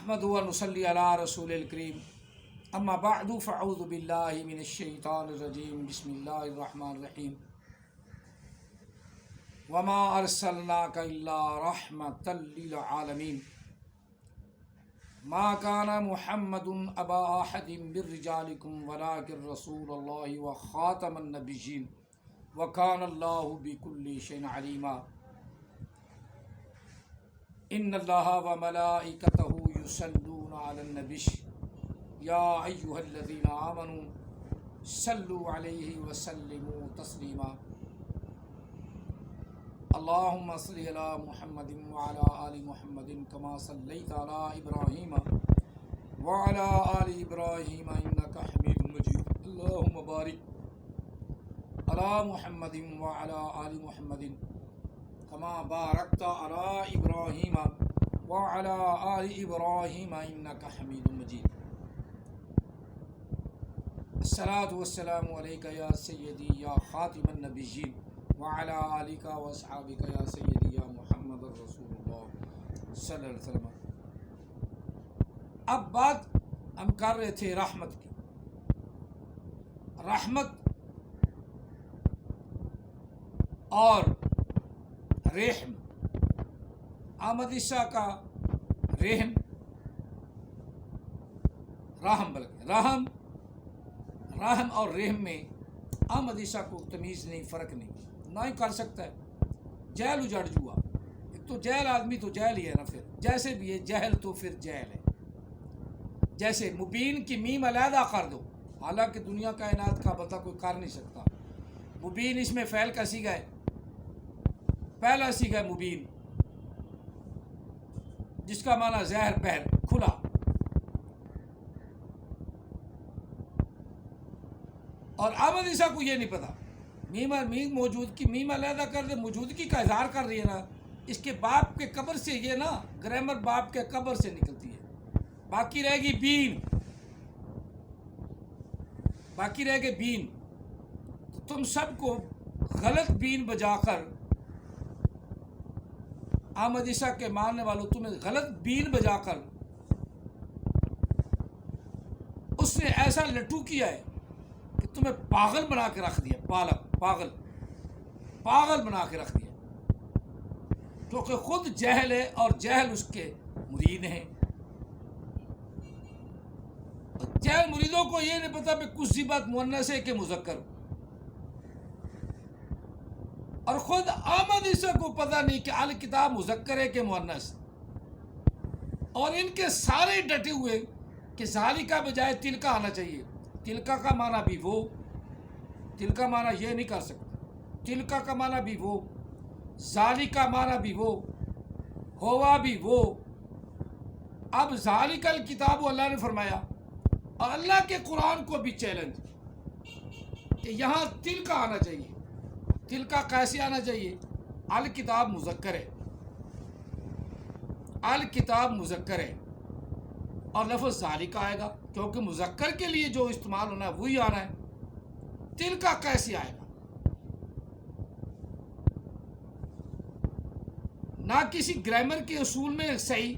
نحمد و نصلی علی رسول الکریم اما بعد فاعوذ باللہ من الشیطان الرجیم بسم اللہ الرحمن الرحیم وما ارسلناک الا رحمتا للعالمین ما کان محمد ابا احد من رجالکم ولکن رسول اللہ وخاتم النبیین وکان اللہ بکل شیء علیما ان اللہ وملائکتہ یصلون علی النبی یا ایھا الذین آمنوا صلوا علیہ وسلموا تسلیما اللہم صل علی محمد وعلی آل محمد کما صلیت علی ابراہیم وعلی آل ابراہیم انک حمید مجید اللہم بارک علی محمد وعلی آل محمد کما بارکت علی ابراہیم وعلی آل ابراہیم انک حمید مجید الصلاۃ والسلام علیک یا سیدی یا خاتم النبیین وعلی آلک واصحابک یا سیدی یا محمد رسول اللہ صلی اللہ علیہ وسلم۔ اب بات ہم کر رہے تھے رحمت کی۔ رحمت اور رحم، احمد عیسیٰ کا رحم، رحم بلکہ رحم اور رحم میں احمد عیسیٰ کو تمیز نہیں، فرق نہیں، نہ ہی کر سکتا ہے۔ جہل اجڑ جوا، ایک تو جہل آدمی تو جہل ہی ہے نا، پھر جیسے بھی ہے جہل تو پھر جہل ہے۔ جیسے مبین کی میم علیحدہ کر دو، حالانکہ دنیا کائنات کا بندہ کوئی کر نہیں سکتا۔ مبین اس میں فعل کا صیغہ ہے، پہلا صیغہ مبین جس کا معنی ظاہر پہر کھلا، اور احمد عیسیٰ کو یہ نہیں پتا۔ میم موجود کی میم علیحدہ کر دے، موجودگی کا اظہار کر رہی ہے نا، اس کے باپ کے قبر سے، یہ نا گرامر باپ کے قبر سے نکلتی ہے، باقی رہے گی بین، باقی رہے گی بین۔ تو تم سب کو غلط بین بجا کر، احمد عیسیٰ کے ماننے والوں تمہیں غلط بین بجا کر اس نے ایسا لٹو کیا ہے کہ تمہیں پاگل بنا کے رکھ دیا، پاگل بنا کے رکھ دیا، کیونکہ خود جہل ہے اور جہل اس کے مرید ہیں۔ جہل مریدوں کو یہ نہیں پتا کہ کچھ سی بات مؤنث ہے کہ مذکر، اور خود احمد عیسیٰ کو پتہ نہیں کہ الکتاب مذکر ہے کہ مؤنث، اور ان کے سارے ڈٹے ہوئے کہ ذالکہ بجائے تلکا آنا چاہیے۔ تلکا کا معنی بھی وہ، تلکا معنی یہ نہیں کر سکتا، تلکا کا معنی بھی وہ، ذالکہ معنی بھی وہ، ہوا بھی وہ۔ اب ذالکہ الکتاب اللہ نے فرمایا، اور اللہ کے قرآن کو بھی چیلنج کہ یہاں تلکا آنا چاہیے۔ تلکا کیسے آنا چاہیے؟ الکتاب مذکر ہے، الکتاب مذکر ہے، اور لفظ ذالکہ آئے گا، کیونکہ مذکر کے لیے جو استعمال ہونا ہے وہی آنا ہے۔ تلکا کیسے آئے گا؟ نہ کسی گرامر کے اصول میں صحیح،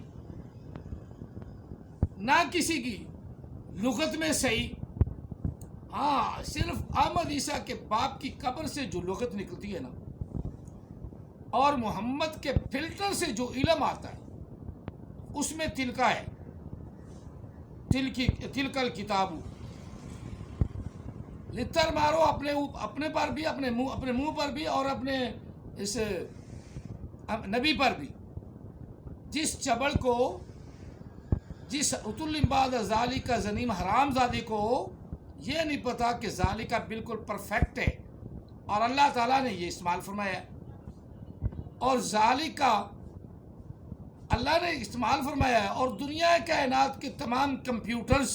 نہ کسی کی لغت میں صحیح، ہاں صرف احمد عیسیٰ کے باپ کی قبر سے جو لغت نکلتی ہے نا، اور محمد کے فلٹر سے جو علم آتا ہے، اس میں تلکا ہے، تلک الکتاب۔ لتر مارو اپنے پر بھی، اپنے منہ پر بھی، اور اپنے اس نبی پر بھی۔ جس چبل کو، جس عتل بعد ذالکہ زنیم حرام زادے کو یہ نہیں پتا کہ ذالکہ بالکل پرفیکٹ ہے، اور اللہ تعالیٰ نے یہ استعمال فرمایا ہے، اور ذالکہ اللہ نے استعمال فرمایا ہے، اور دنیا کائنات کے تمام کمپیوٹرز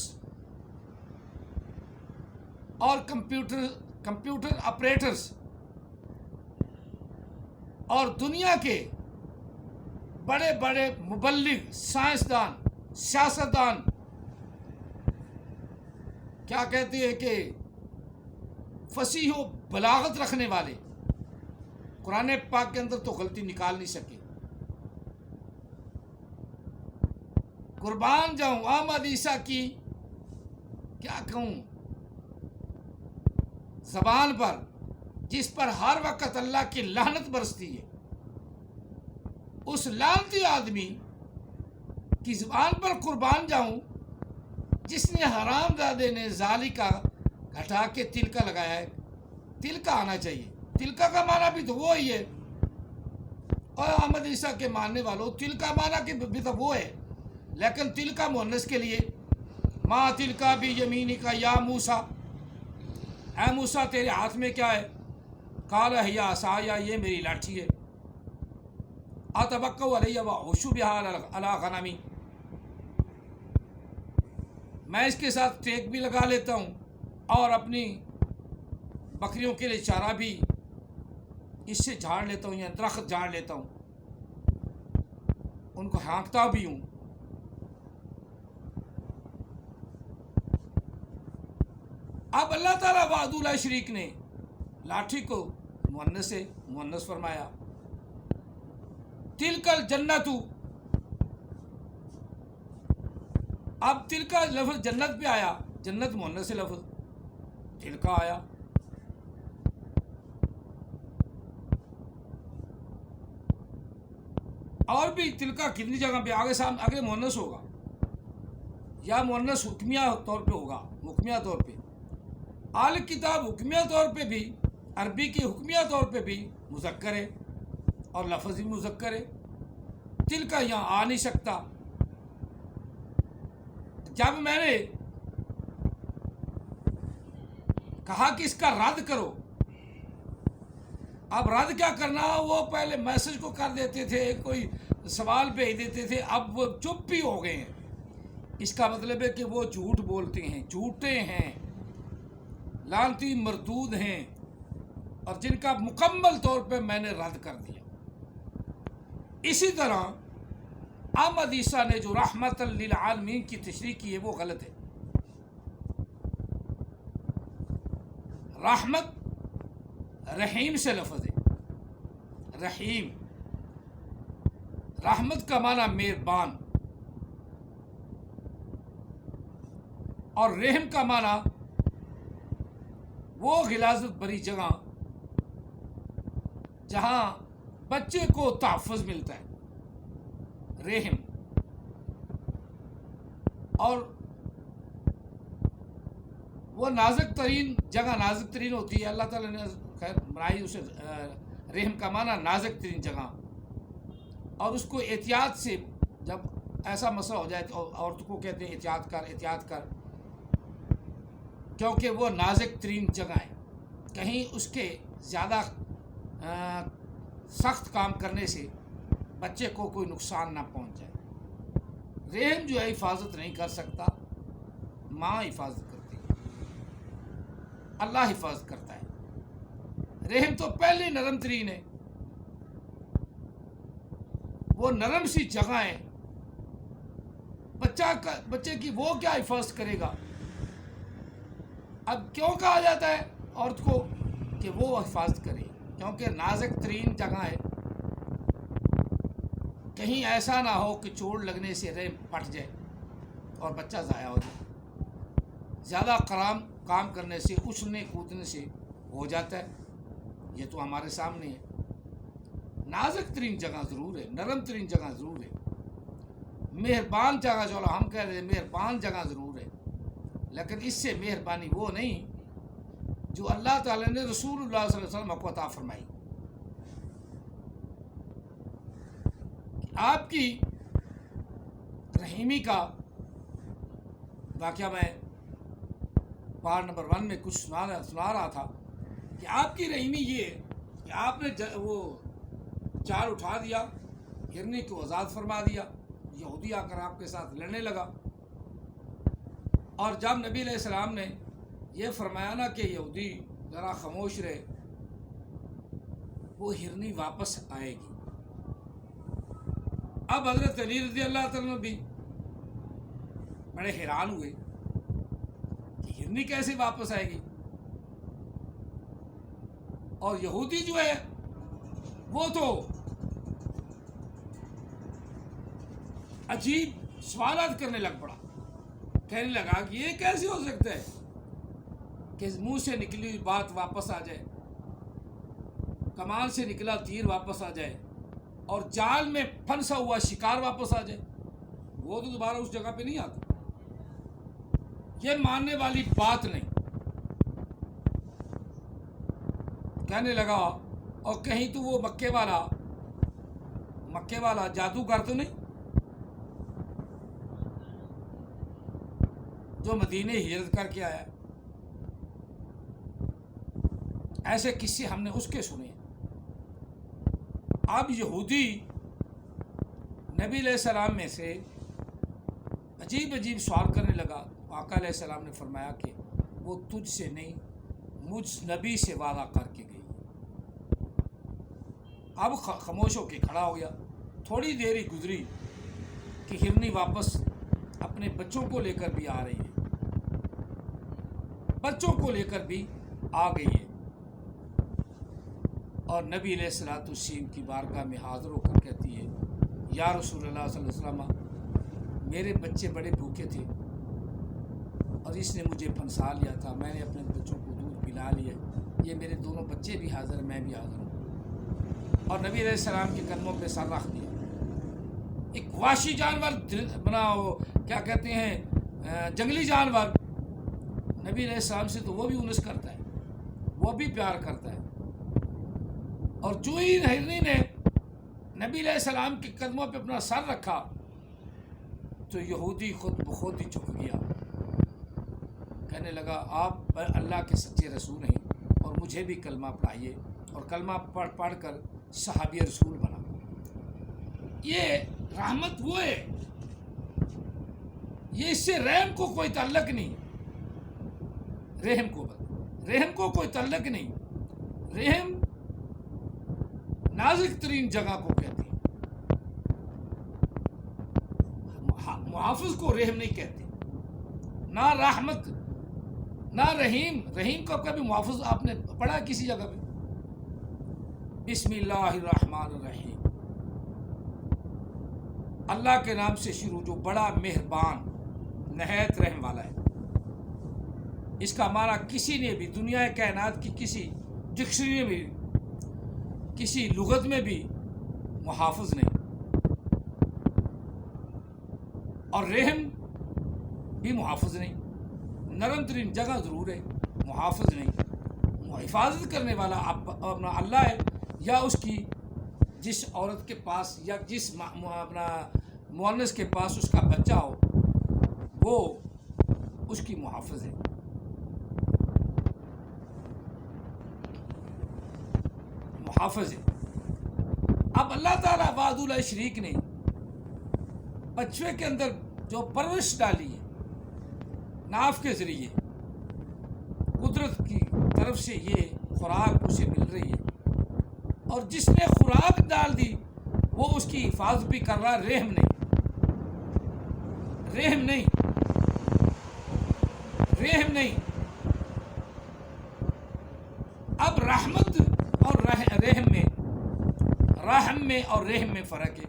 اور کمپیوٹر آپریٹرز اور دنیا کے بڑے بڑے مبلغ، سائنسدان، سیاستدان کیا کہتے ہیں کہ فصیح و بلاغت رکھنے والے قرآن پاک کے اندر تو غلطی نکال نہیں سکے۔ قربان جاؤں احمد عیسیٰ کی کیا کہوں زبان پر، جس پر ہر وقت اللہ کی لعنت برستی ہے، اس لعنتی آدمی کی زبان پر قربان جاؤں جس نے حرام زادے نے ذالی کا گھٹا کے تل کا لگایا ہے۔ تل کا آنا چاہیے، تل کا معنی بھی تو وہی ہے، اور احمد عیسیٰ کے ماننے والوں تل کا معنی بھی تو وہ ہے، لیکن تل کا مؤنث کے لیے ما تل کا بھی یمینی کا یا موسیٰ، اے موسیٰ تیرے ہاتھ میں کیا ہے؟ قال ہی عصایا، یہ میری لاٹھی ہے، اتوکل علیہ واحش بہا علی غنمی، میں اس کے ساتھ ٹیک بھی لگا لیتا ہوں اور اپنی بکریوں کے لیے چارہ بھی اس سے جھاڑ لیتا ہوں، یا درخت جھاڑ لیتا ہوں، ان کو ہانکتا بھی ہوں۔ اب اللہ تعالیٰ وحدہ لا شریک نے لاٹھی کو مؤنث فرمایا، تلک الجنت، اب تل کا لفظ جنت پہ آیا، جنت مؤنث لفظ، تل کا آیا۔ اور بھی تل کا کتنی جگہ پہ آگے مؤنث ہوگا، یا مؤنث حکمیہ طور پہ ہوگا، حکمیہ طور پہ آل کتاب حکمیہ طور پہ بھی، عربی کی حکمیہ طور پہ بھی مذکر ہے اور لفظ بھی مذکر ہے، تل کا یہاں آ نہیں سکتا۔ جب میں نے کہا کہ اس کا رد کرو، اب رد کیا کرنا، وہ پہلے میسج کو کر دیتے تھے، کوئی سوال بھیج دیتے تھے، اب وہ چپ بھی ہو گئے ہیں۔ اس کا مطلب ہے کہ وہ جھوٹ بولتے ہیں، جھوٹے ہیں، لعنتی مردود ہیں، اور جن کا مکمل طور پہ میں نے رد کر دیا۔ اسی طرح احمد عیسیٰ نے جو رحمت للعالمین کی تشریح کی ہے وہ غلط ہے۔ رحمت رحیم سے لفظ ہے، رحیم، رحمت کا معنی مہربان، اور رحم کا معنی وہ غلاظت بری جگہ جہاں بچے کو تحفظ ملتا ہے، رحم، اور وہ نازک ترین جگہ نازک ترین ہوتی ہے، اللہ تعالیٰ نے خیر بنائی اسے، رحم کا معنی نازک ترین جگہ، اور اس کو احتیاط سے، جب ایسا مسئلہ ہو جائے تو عورت کو کہتے ہیں احتیاط کر احتیاط کر، کیونکہ وہ نازک ترین جگہ ہے، کہیں اس کے زیادہ سخت کام کرنے سے بچے کو کوئی نقصان نہ پہنچ جائے۔ رحم جو ہے حفاظت نہیں کر سکتا، ماں حفاظت کرتی ہے، اللہ حفاظت کرتا ہے۔ رحم تو پہلے نرم ترین ہے، وہ نرم سی جگہ ہے، بچے کی وہ کیا حفاظت کرے گا؟ اب کیوں کہا جاتا ہے عورت کو کہ وہ حفاظت کرے؟ کیونکہ نازک ترین جگہ ہے، کہیں ایسا نہ ہو کہ چوٹ لگنے سے رحم پھٹ جائے اور بچہ ضائع ہو جائے، زیادہ کام کرنے سے، اچھلنے کودنے سے ہو جاتا ہے، یہ تو ہمارے سامنے ہے۔ نازک ترین جگہ ضرور ہے، نرم ترین جگہ ضرور ہے، مہربان جگہ، جو ہم کہہ رہے ہیں مہربان جگہ ضرور ہے، لیکن اس سے مہربانی وہ نہیں جو اللہ تعالی نے رسول اللہ صلی اللہ علیہ وسلم کو عطا فرمائی۔ آپ کی رحیمی کا واقعہ میں پارٹ نمبر 1 میں کچھ سنا رہا تھا کہ آپ کی رحیمی یہ ہے کہ آپ نے وہ چار اٹھا دیا، ہرنی کو آزاد فرما دیا، یہودی آ کر آپ کے ساتھ لڑنے لگا، اور جب نبی علیہ السلام نے یہ فرمایا نا کہ یہودی ذرا خاموش رہے، وہ ہرنی واپس آئے گی۔ اب حضرت علی رضی اللہ تعالیٰ بھی بڑے حیران ہوئے کہ ہرنی کیسے واپس آئے گی، اور یہودی جو ہے وہ تو عجیب سوالات کرنے لگ پڑا. کہنے لگا کہ یہ کیسے ہو سکتا ہے کہ منہ سے نکلی ہوئی بات واپس آ جائے, کمان سے نکلا تیر واپس آ جائے, اور جال میں پھنسا ہوا شکار واپس آ جائے. وہ تو دوبارہ اس جگہ پہ نہیں آتا. یہ ماننے والی بات نہیں. کہنے لگا اور کہیں تو وہ مکے والا جادوگر تو نہیں جو مدینے ہجرت کر کے آیا؟ ایسے قصے ہم نے اس کے سنے. اب یہودی نبی علیہ السلام میں سے عجیب سوال کرنے لگا. آقا علیہ السلام نے فرمایا کہ وہ تجھ سے نہیں, مجھ نبی سے وعدہ کر کے گئی. اب خاموش ہو کے کھڑا ہو گیا. تھوڑی دیر ہی گزری کہ ہرنی واپس اپنے بچوں کو لے کر بھی آ رہی ہے, بچوں کو لے کر بھی آ گئی ہے, اور نبی علیہ الصلوۃ والسلام کی بارگاہ میں حاضر ہو کر کہتی ہے, یا رسول اللہ صلی اللہ علیہ وسلم, میرے بچے بڑے بھوکے تھے اور اس نے مجھے پھنسا لیا تھا, میں نے اپنے بچوں کو دودھ پلا لیا, یہ میرے دونوں بچے بھی حاضر ہیں, میں بھی حاضر ہوں. اور نبی علیہ السلام کے قدموں پہ سر رکھ دیا. ایک وحشی جانور بناؤ, کیا کہتے ہیں, جنگلی جانور, نبی علیہ السلام سے تو وہ بھی انس کرتا ہے, وہ بھی پیار کرتا ہے. اور جو ہی ہرنی نے نبی علیہ السلام کے قدموں پہ اپنا سر رکھا تو یہودی خود بخود ہی جھک گیا. کہنے لگا آپ اللہ کے سچے رسول ہیں اور مجھے بھی کلمہ پڑھائیے, اور کلمہ پڑھ کر صحابی رسول بنا. یہ رحمت وہ ہے, یہ اس سے رحم کو کوئی تعلق نہیں. رحم کو کوئی تعلق نہیں. رحم نازک ترین جگہ کو کہتے ہیں, محافظ کو رحم نہیں کہتے. نہ رحمت نہ رحیم. رحیم کو کبھی محافظ آپ نے پڑھا کسی جگہ پہ؟ بسم اللہ الرحمن الرحیم, اللہ کے نام سے شروع جو بڑا مہربان نہایت رحم والا ہے. اس کا معنی کسی نے بھی دنیا کائنات کی کسی ڈکشنری میں بھی, کسی لغت میں بھی محافظ نہیں. اور رحم بھی محافظ نہیں. نرم ترین جگہ ضرور ہے, محافظ نہیں. حفاظت کرنے والا اپنا اللہ ہے, یا اس کی جس عورت کے پاس یا جس اپنا مؤنث کے پاس اس کا بچہ ہو وہ اس کی محافظ ہے. محافظ ہے. اب اللہ تعالیٰ وحدہ لا شریک نے بچے کے اندر جو پرورش ڈالی ہے ناف کے ذریعے, قدرت کی طرف سے یہ خوراک اسے مل رہی ہے, اور جس نے خوراک ڈال دی وہ اس کی حفاظت بھی کر رہا. رحم نہیں. اب رحمت اور رحم میں فرق ہے.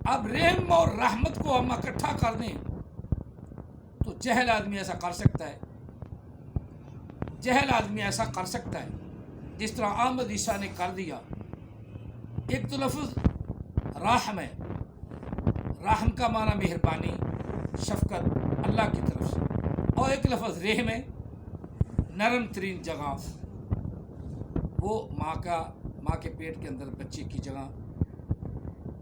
اب رحم اور رحمت کو ہم اکٹھا کر دیں تو جہل آدمی ایسا کر سکتا ہے. جس طرح احمد عیسیٰ نے کر دیا. ایک تو لفظ رحم ہے, رحم کا معنی مہربانی شفقت اللہ کی طرف سے, اور ایک لفظ رحم ہے, نرم ترین جگہ, وہ ماں کے پیٹ کے اندر بچے کی جگہ,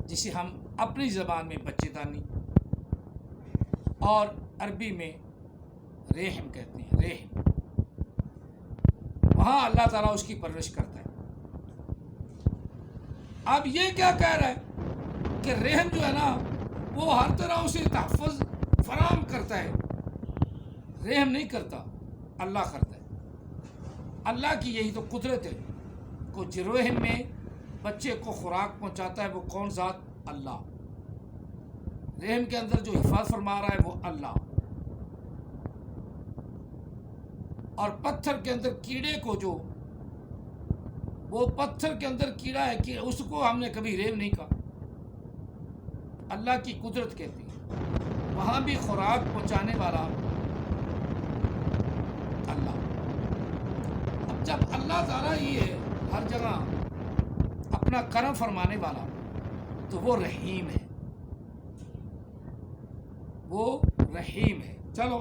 جسے ہم اپنی زبان میں بچے دانی اور عربی میں رحم کہتے ہیں. رحم, وہاں اللہ تعالیٰ اس کی پرورش کرتا ہے. اب یہ کیا کہہ رہا ہے کہ رحم جو ہے نا وہ ہر طرح اسے تحفظ فراہم کرتا ہے. رحم نہیں کرتا, اللہ کرتا ہے. اللہ کی یہی تو قدرت ہے. کو رحم میں بچے کو خوراک پہنچاتا ہے وہ کون ذات؟ اللہ. رحم کے اندر جو حفاظت فرما رہا ہے وہ اللہ. اور پتھر کے اندر کیڑے کو جو وہ پتھر کے اندر کیڑا ہے کہ اس کو ہم نے کبھی رحم نہیں کہا. اللہ کی قدرت کہتی ہے، وہاں بھی خوراک پہنچانے والا اللہ۔ اب جب اللہ تعالیٰ ہی ہے ہر جگہ اپنا کرم فرمانے والا، تو وہ رحیم ہے، وہ رحیم ہے۔ چلو،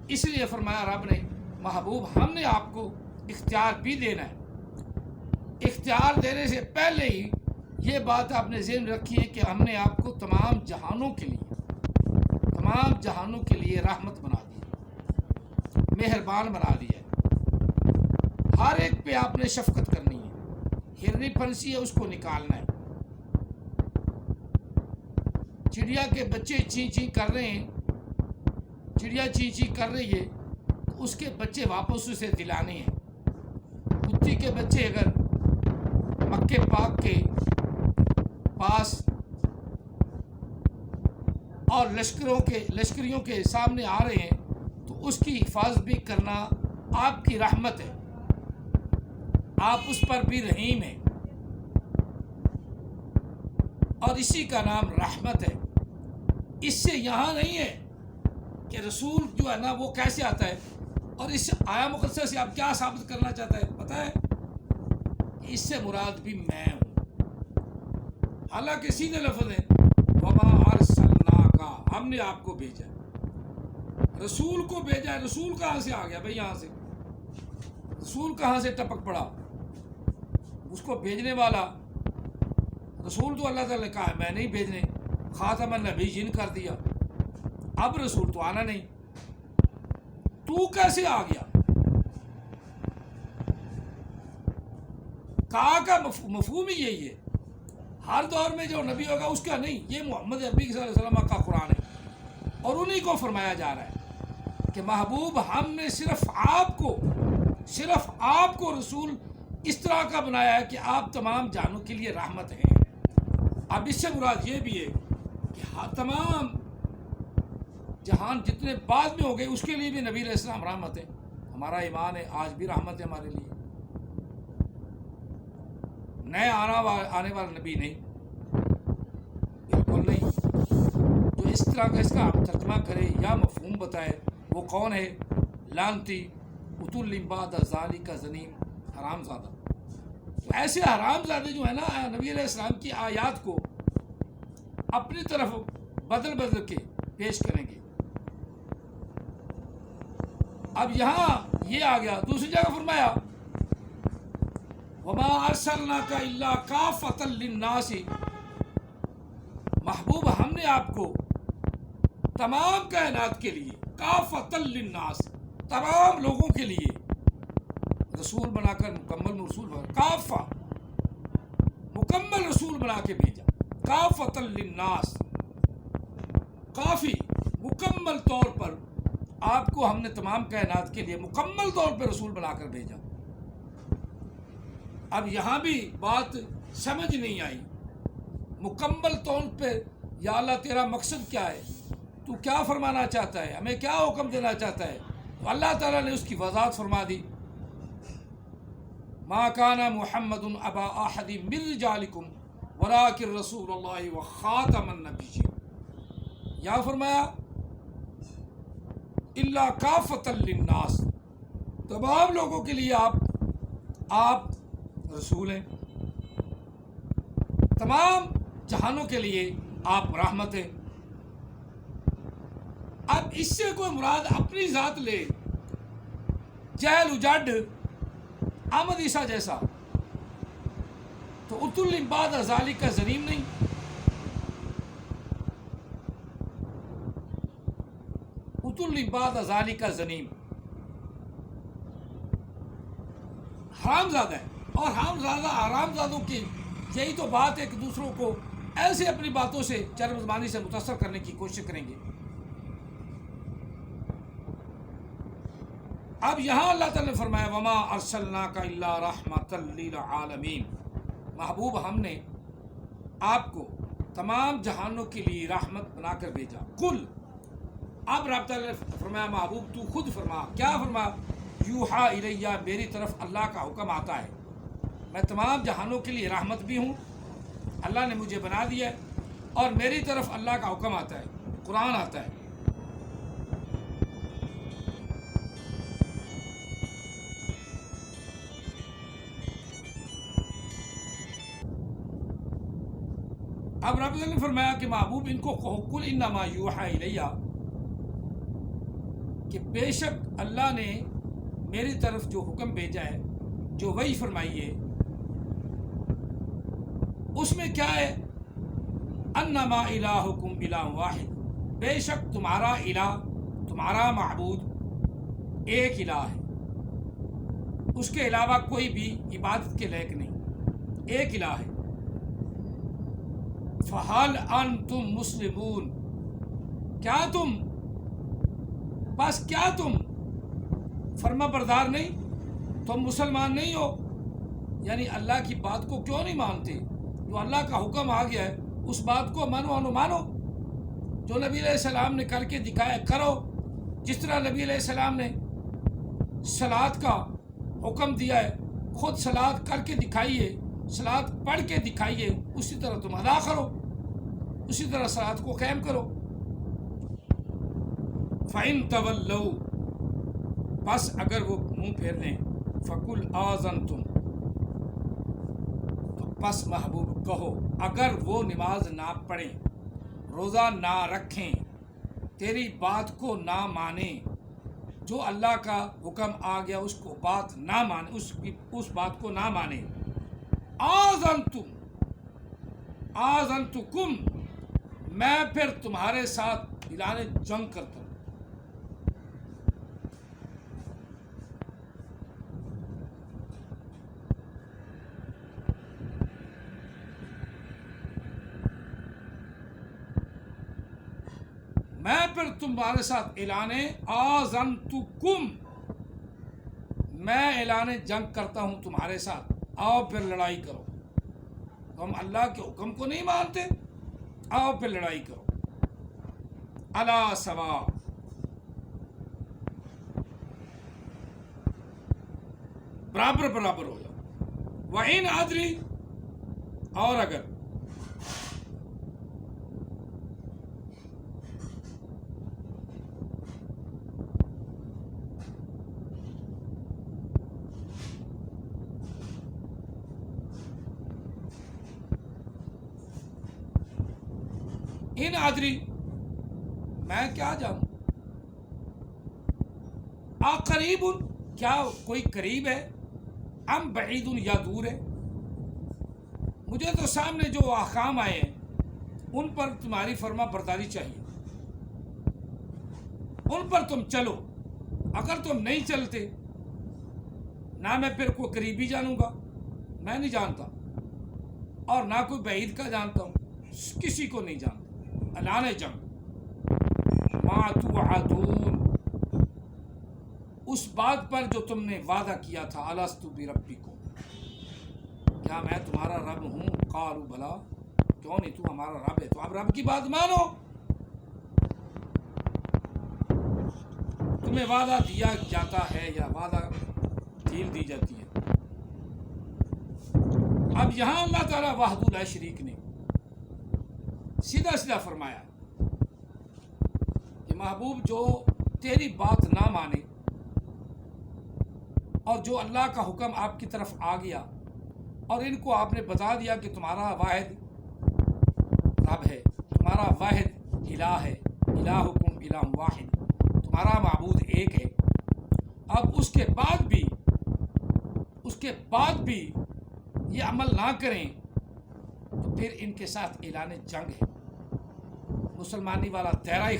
اس لیے فرمایا رب نے محبوب ہم نے آپ کو اختیار بھی دینا ہے۔ اختیار دینے سے پہلے ہی یہ بات آپ نے ذہن رکھی ہے کہ ہم نے آپ کو تمام جہانوں کے لیے رحمت بنا دی، مہربان بنا دیا ہے۔ ہر ایک پہ آپ نے شفقت کرنی ہے، ہرنی پھنسی ہے اس کو نکالنا ہے۔ چڑیا کے بچے چیں چیں کر رہے ہیں، چڑیا چیں چیں کر رہی ہے، تو اس کے بچے واپس اسے دلانے ہیں۔ کتی کے بچے اگر مکے پاک کے پاس اور لشکریوں کے سامنے آ رہے ہیں، تو اس کی حفاظت بھی کرنا آپ کی رحمت ہے، آپ اس پر بھی رحیم ہیں، اور اسی کا نام رحمت ہے۔ اس سے یہاں نہیں ہے کہ رسول جو ہے نا وہ کیسے آتا ہے، اور اس آیا مقدسہ سے آپ کیا ثابت کرنا چاہتا ہے پتہ ہے؟ اس سے مراد بھی میں ہوں۔ حالانکہ سیدھے لفظ ہیں، وما ارسلناک، ہم نے آپ کو بھیجا، رسول کو بھیجا ہے۔ رسول کہاں سے آ گیا بھائی؟ یہاں سے رسول کہاں سے ٹپک پڑا؟ اس کو بھیجنے والا رسول تو اللہ تعالیٰ نے کہا ہے میں نہیں بھیجنے، خاتم النبیین کر دیا، اب رسول تو آنا نہیں، تو کیسے آ گیا؟ کہا کا مفہوم ہی یہی ہے، ہر دور میں جو نبی ہوگا اس کا نہیں، یہ محمد عربی صلی اللہ علیہ وسلم کا قرآن ہے، اور انہی کو فرمایا جا رہا ہے کہ محبوب ہم نے صرف آپ کو رسول اس طرح کا بنایا ہے کہ آپ تمام جانوں کے لیے رحمت ہیں۔ اب اس سے مراد یہ بھی ہے کہ تمام جہان جتنے بعد میں ہو گئے اس کے لیے بھی نبی علیہ السلام رحمت ہے۔ ہمارا ایمان ہے آج بھی رحمت ہے ہمارے لیے، نئے آنے والا نبی نہیں، بالکل نہیں۔ جو اس طرح کا اس کا ترجمہ کرے یا مفہوم بتائے وہ کون ہے؟ لعنتی، عتل بعد ذالک زنیم، حرام زادہ۔ تو ایسے حرام زادے جو ہے نا نبی علیہ السلام کی آیات کو اپنی طرف بدل کے پیش کریں گے۔ اب یہاں یہ آ گیا، دوسری جگہ فرمایا وما ارسلناک الا کافۃ للناس، محبوب ہم نے آپ کو تمام کائنات کے لیے، کافۃ للناس، تمام لوگوں کے لیے رسول بنا کر مکمل رسول بنا کے بھیجا۔ کافۃ للناس، کافی مکمل طور پر آپ کو ہم نے تمام کائنات کے لیے مکمل طور پر رسول بنا کر بھیجا۔ اب یہاں بھی بات سمجھ نہیں آئی، مکمل طور پہ یا اللہ تیرا مقصد کیا ہے، تو کیا فرمانا چاہتا ہے، ہمیں کیا حکم دینا چاہتا ہے؟ تو اللہ تعالیٰ نے اس کی وضاحت فرما دی، ما کان محمد ابا احد من رجالکم ولکن رسول اللہ وخاتم النبیین۔ یہاں فرمایا الا کافۃ للناس، تمام لوگوں کے لیے آپ رسول ہیں، تمام جہانوں کے لیے آپ رحمت ہیں۔ اب اس سے کوئی مراد اپنی ذات لے، جہل اجڈ احمد عیسیٰ جیسا، تو عتل بعد ذالک زنیم نہیں، عتل بعد ذالک زنیم حرام زادہ ہے، اور حرام زادوں کی یہی تو بات ہے کہ دوسروں کو ایسے اپنی باتوں سے چرب زبانی سے متاثر کرنے کی کوشش کریں گے۔ اب یہاں اللہ تعالیٰ نے فرمایا وما ارسلناک الا رحمۃ للعالمین، محبوب ہم نے آپ کو تمام جہانوں کے لیے رحمت بنا کر بھیجا۔ قل، اب رب تعالیٰ نے فرمایا محبوب تو خود فرما، کیا فرما؟ یوحا الیہ، میری طرف اللہ کا حکم آتا ہے، میں تمام جہانوں کے لیے رحمت بھی ہوں، اللہ نے مجھے بنا دیا ہے، اور میری طرف اللہ کا حکم آتا ہے، قرآن آتا ہے۔ اب رب نے فرمایا کہ محبوب ان کو کہو قل انما یوحی الیہ، کہ بے شک اللہ نے میری طرف جو حکم بھیجا ہے، جو وحی فرمائی ہے، اس میں کیا ہے؟ انما الہکم الہ واحد، بے شک تمہارا الہ، تمہارا معبود ایک الہ ہے، اس کے علاوہ کوئی بھی عبادت کے لائق نہیں، ایک الہ ہے۔ فہل انتم مسلمون، کیا تم فرما بردار نہیں، تم مسلمان نہیں ہو؟ یعنی اللہ کی بات کو کیوں نہیں مانتے؟ جو اللہ کا حکم آ گیا ہے اس بات کو مانو، جو نبی علیہ السلام نے کر کے دکھایا کرو۔ جس طرح نبی علیہ السلام نے صلاۃ کا حکم دیا ہے، خود صلاۃ کر کے دکھائیے، صلاۃ پڑھ کے دکھائیے، اسی طرح تم ادا کرو، اسی طرح صلاۃ کو قائم کرو۔ فَإِن تَوَلَّوْا، بس اگر وہ منہ پھیر لیں، فَقُلْ آذَنْتُمْ، تو بس محبوب کہو، اگر وہ نماز نہ پڑھیں، روزہ نہ رکھیں، تیری بات کو نہ مانیں، جو اللہ کا حکم آ گیا اس کو بات نہ مانیں، اس بات کو نہ مانیں، آذنتکم، میں پھر تمہارے ساتھ اعلان جنگ کرتا ہوں۔ میں پھر تمہارے ساتھ آذنتکم، میں اعلان جنگ کرتا ہوں تمہارے ساتھ، آؤ پھر لڑائی کرو۔ تم اللہ کے حکم کو نہیں مانتے، آؤ پھر لڑائی کرو۔ علی سوا، برابر ہو جاؤ۔ وَإِنْ أَدْرِي، اور اگر ان ادری، میں کیا جانوں، قریب، کیا کوئی قریب ہے، ام بعید، یا دور ہے؟ مجھے تو سامنے جو احکام آئے ہیں ان پر تمہاری فرما برداری چاہیے، ان پر تم چلو۔ اگر تم نہیں چلتے، نہ میں پھر کوئی قریبی جانوں گا، میں نہیں جانتا، اور نہ کوئی بعید کا جانتا ہوں، کسی کو نہیں جانتا۔ اعلان جنگ، ما توعدون، اس بات پر جو تم نے وعدہ کیا تھا، الستُ بربکم، کیا میں تمہارا رب ہوں؟ قالوا بلا، کیوں نہیں، تو ہمارا رب ہے، تو اب رب کی بات مانو۔ تمہیں وعدہ دیا جاتا ہے یا وعدہ ڈھیل دی جاتی ہے۔ اب یہاں اللہ تعالیٰ وحدہ لا شریک نے سیدھا فرمایا کہ محبوب جو تیری بات نہ مانے، اور جو اللہ کا حکم آپ کی طرف آ گیا اور ان کو آپ نے بتا دیا کہ تمہارا واحد رب ہے، تمہارا واحد الہ ہے، الہکم الہ واحد، تمہارا معبود ایک ہے، اب اس کے بعد بھی یہ عمل نہ کریں، تو پھر ان کے ساتھ اعلان جنگ ہے۔ مسلمانی والا دائرہ ہی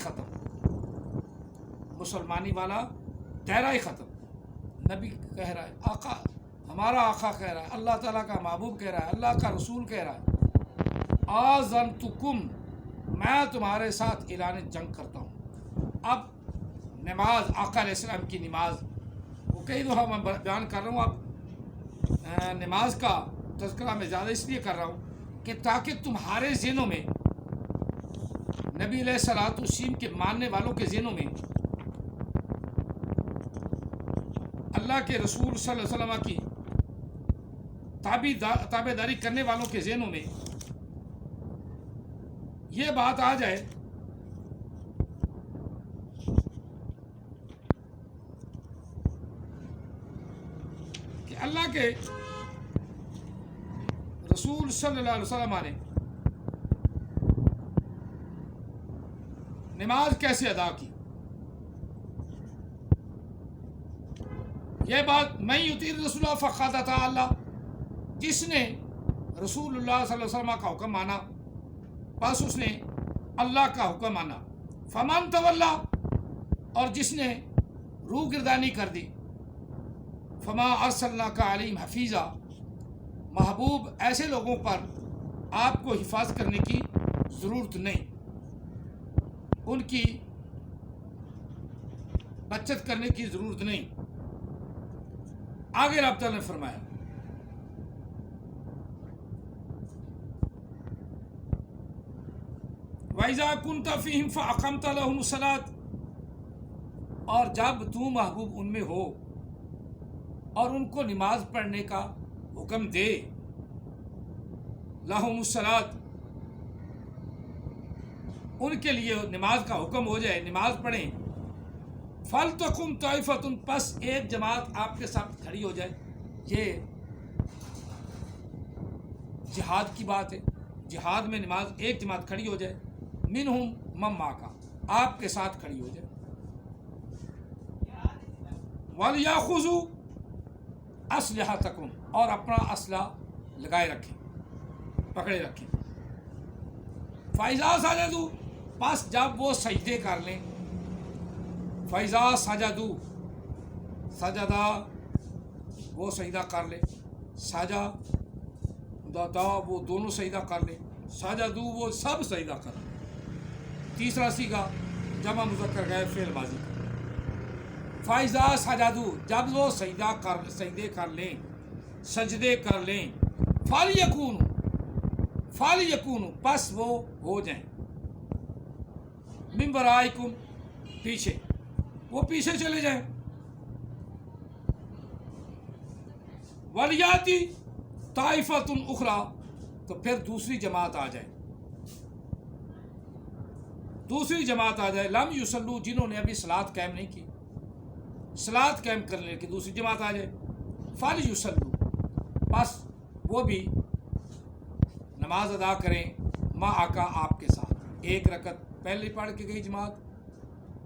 ختم، نبی کہہ رہا ہے، آقا، ہمارا آقا کہہ رہا ہے، اللہ تعالیٰ کا محبوب کہہ رہا ہے، اللہ کا رسول کہہ رہا ہے، آذنتکم، میں تمہارے ساتھ اعلان جنگ کرتا ہوں۔ اب نماز، آقا علیہ السلام کی نماز، وہ کئی دفعہ میں بیان کر رہا ہوں، اب نماز کا تذکرہ میں زیادہ اس لیے کر رہا ہوں کہ تاکہ تمہارے ذہنوں میں، نبی علیہ الصلوۃ والسلام کے ماننے والوں کے ذہنوں میں، اللہ کے رسول صلی اللہ علیہ وسلم کی تابع داری کرنے والوں کے ذہنوں میں یہ بات آ جائے کہ اللہ کے رسول صلی اللہ علیہ وسلم نے نماز کیسے ادا کی، یہ بات میں یطیع رسول اللہ فقد اطاع اللہ، جس نے رسول اللہ صلی اللہ علیہ وسلم کا حکم مانا بس اس نے اللہ کا حکم مانا، فمن تولا، اور جس نے روح گردانی کر دی، فما ارسلناک علیہم حفیظا، محبوب ایسے لوگوں پر آپ کو حفاظت کرنے کی ضرورت نہیں، ان کی بچت کرنے کی ضرورت نہیں۔ آگے رب تعالیٰ نے فرمایا وَإِذَا كُنْتَ فِيهِمْ فَأَقَمْتَ لَهُمُ الصَّلَاةَ، اور جب تو محبوب ان میں ہو اور ان کو نماز پڑھنے کا حکم دے، لَهُمُ الصَّلَاةَ، ان کے لیے نماز کا حکم ہو جائے، نماز پڑھیں، فَلْتَقُمْ طَائِفَةٌ، پس ایک جماعت آپ کے ساتھ کھڑی ہو جائے۔ یہ جہاد کی بات ہے، جہاد میں نماز ایک جماعت کھڑی ہو جائے، منہم من معک، آپ کے ساتھ کھڑی ہو جائے، وَلْيَأْخُذُوا أَسْلِحَتَكُمْ، اور اپنا اسلحہ لگائے رکھیں، پکڑے رکھیں، فَإِذَا سَجَدُوا، پس جب وہ سجدے کر لیں، فَإِذَا سَجَدُوا، سجدہ وہ سجدہ کر لیں، سجا دا وہ دونوں سجدہ کر لیں، سجدوا وہ سب سجدہ کر لیں، تیسرا صیغہ جمع مذکر غائب فعل ماضی کا، فَإِذَا سَجَدُوا، جب وہ سجدے کر لیں، سجدے کر لیں، فَلْيَكُونُوا، پس وہ ہو جائیں، مِن وَرَائِكُمْ، پیچھے، وہ پیچھے چلے جائیں، وَلْيَأْتِ طَائِفَةٌ أُخْرَىٰ، تو پھر دوسری جماعت آ جائے، دوسری جماعت آ جائے، لم یصلوا، جنہوں نے ابھی صلاۃ قائم نہیں کی، صلاۃ قائم کرنے کی دوسری جماعت آ جائے، فَلْيُصَلُّوا، بس وہ بھی نماز ادا کریں، معک، آپ کے ساتھ، ایک رکعت پہلے پڑھ کے گئی جماعت،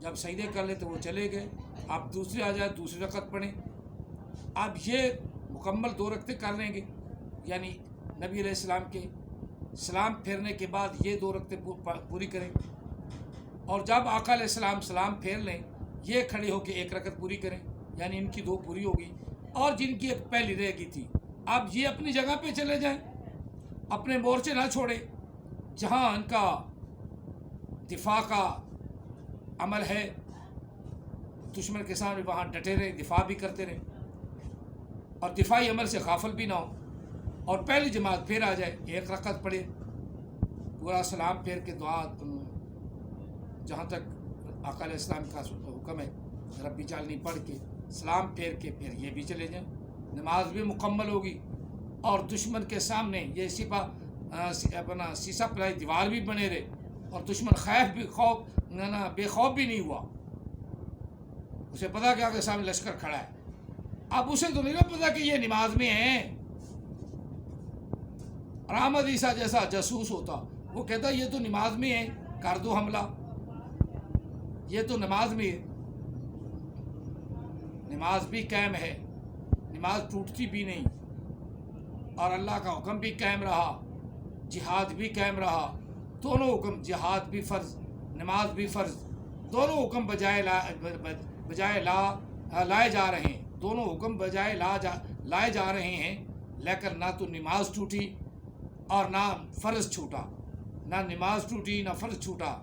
جب سجدے کر لیں تو وہ چلے گئے، اب دوسری آ جائے، دوسری رکعت پڑھیں، اب یہ مکمل 2 رکعتیں کر لیں گے، یعنی نبی علیہ السلام کے سلام پھیرنے کے بعد یہ 2 رکعتیں پوری کریں، اور جب آقا علیہ السلام سلام پھیر لیں یہ کھڑے ہو کے 1 رکعت پوری کریں، یعنی ان کی 2 پوری ہوگی، اور جن کی ایک پہلی رہ گئی تھی اب یہ اپنی جگہ پہ چلے جائیں، اپنے مورچے نہ چھوڑیں، جہاں ان کا دفاع کا عمل ہے، دشمن کے سامنے وہاں ڈٹے رہیں، دفاع بھی کرتے رہیں، اور دفاعی عمل سے غافل بھی نہ ہو، اور پہلی جماعت پھر آ جائے، 1 رکعت پڑھے، پورا سلام پھیر کے دعا، جہاں تک آقا علیہ السلام کا حکم ہے ربی جعلنی پڑھ کے سلام پھیر کے پھر یہ بھی چلے جائیں، نماز بھی مکمل ہوگی، اور دشمن کے سامنے یہ اپنا سیسا پلائی دیوار بھی بنے رہے، اور دشمن بے خوف بھی نہیں ہوا، اسے پتا کہ آگے سامنے لشکر کھڑا ہے، اب اسے تو نہیں پتا کہ یہ نماز میں ہیں، اور احمد عیسیٰ جیسا جاسوس ہوتا وہ کہتا یہ تو نماز میں ہے، کر دو حملہ، یہ تو نماز میں ہے، نماز بھی قائم ہے، نماز ٹوٹتی بھی نہیں، اور اللہ کا حکم بھی قائم رہا، جہاد بھی قائم رہا، دونوں حکم، جہاد بھی فرض، نماز بھی فرض، دونوں حکم بجائے لائے جا رہے ہیں، دونوں حکم بجائے لائے جا رہے ہیں، لیکن نہ تو نماز ٹوٹی اور نہ فرض چھوٹا، نہ نماز ٹوٹی نہ فرض چھوٹا،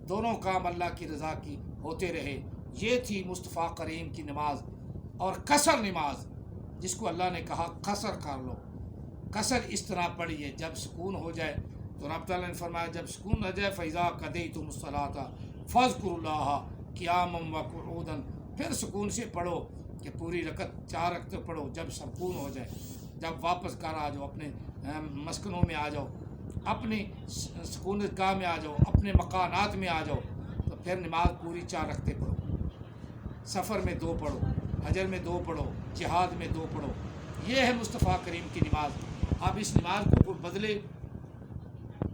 دونوں کام اللہ کی رضا کی ہوتے رہے۔ یہ تھی مصطفیٰ کریم کی نماز، اور قصر نماز جس کو اللہ نے کہا قصر کر لو، قصر اس طرح پڑھیے جب سکون ہو جائے، تو رب تعالیٰ نے فرمایا جب سکون ہو جائے فَإِذَا قَضَيْتُمُ الصَّلَاةَ فَاذْكُرُوا اللَّهَ قِيَامًا وَقُعُودًا، پھر سکون سے پڑھو کہ پوری رکعت 4 رکعتیں پڑھو، جب سکون ہو جائے، جب واپس گھر آ جاؤ، اپنے مسکنوں میں آ جاؤ، اپنی سکون گاہ میں آ جاؤ، اپنے مکانات میں آ جاؤ، تو پھر نماز پوری 4 رکعتیں پڑھو، سفر میں 2 پڑھو، حجر میں 2 پڑھو، جہاد میں 2 پڑھو۔ یہ ہے مصطفیٰ کریم کی نماز۔ آپ اس نماز کو بدلے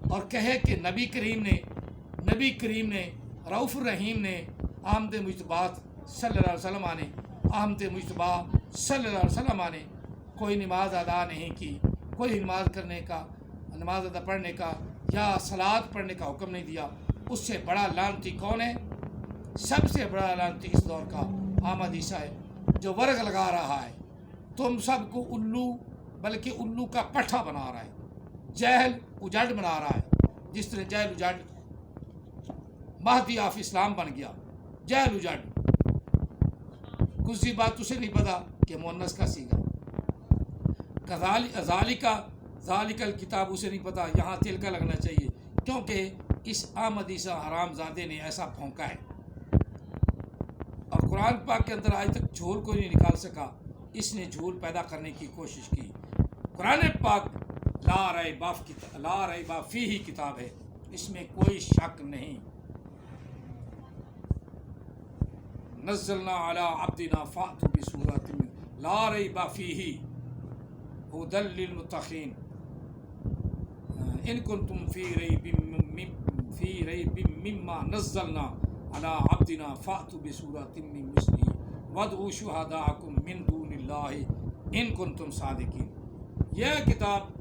اور کہے کہ نبی کریم نے رؤوف الرحیم نے آمد مجتبیٰ صلی اللہ علیہ وسلم نے آمد مجتبیٰ صلی اللہ علیہ وسلم نے کوئی نماز ادا نہیں کی، کوئی نماز ادا پڑھنے کا یا صلات پڑھنے کا حکم نہیں دیا، اس سے بڑا لعنتی کون ہے؟ سب سے بڑا لعنتی اس دور کا احمد عیسیٰ ہے، جو ورگ لگا رہا ہے، تم سب کو الو بلکہ الو کا پٹھا بنا رہا ہے، جہل اجڑ بنا رہا ہے۔ جس طرح جہل اجڑ مہدی آف اسلام بن گیا، جہل اجڑ کچھ سی بات اسے نہیں پتا کہ مؤنث کا صیغہ، ذالک الکتاب اسے نہیں پتا یہاں تل کا لگنا چاہیے، کیونکہ اس احمد عیسیٰ حرام زادے نے ایسا پھونکا ہے اور قرآن پاک کے اندر آج تک جھول کوئی نہیں نکال سکا، اس نے جھول پیدا کرنے کی کوشش کی۔ قرآن پاک لا ریب فیہ کتاب ہے، اس میں کوئی شک نہیں۔ نزلنا علی عبدنا فأتوا بسورۃ من لا ریب فیہ ھدی للمتقین ان کنتم فی ریب مما نزلنا علی عبدنا فأتوا بسورۃ من مثلہ وادعوا شہداءکم من دون اللہ ان کنتم صادقین۔ یہ کتاب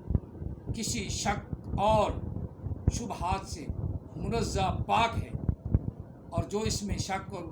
کسی شک اور شبہات سے منزہ پاک ہے، اور جو اس میں شک اور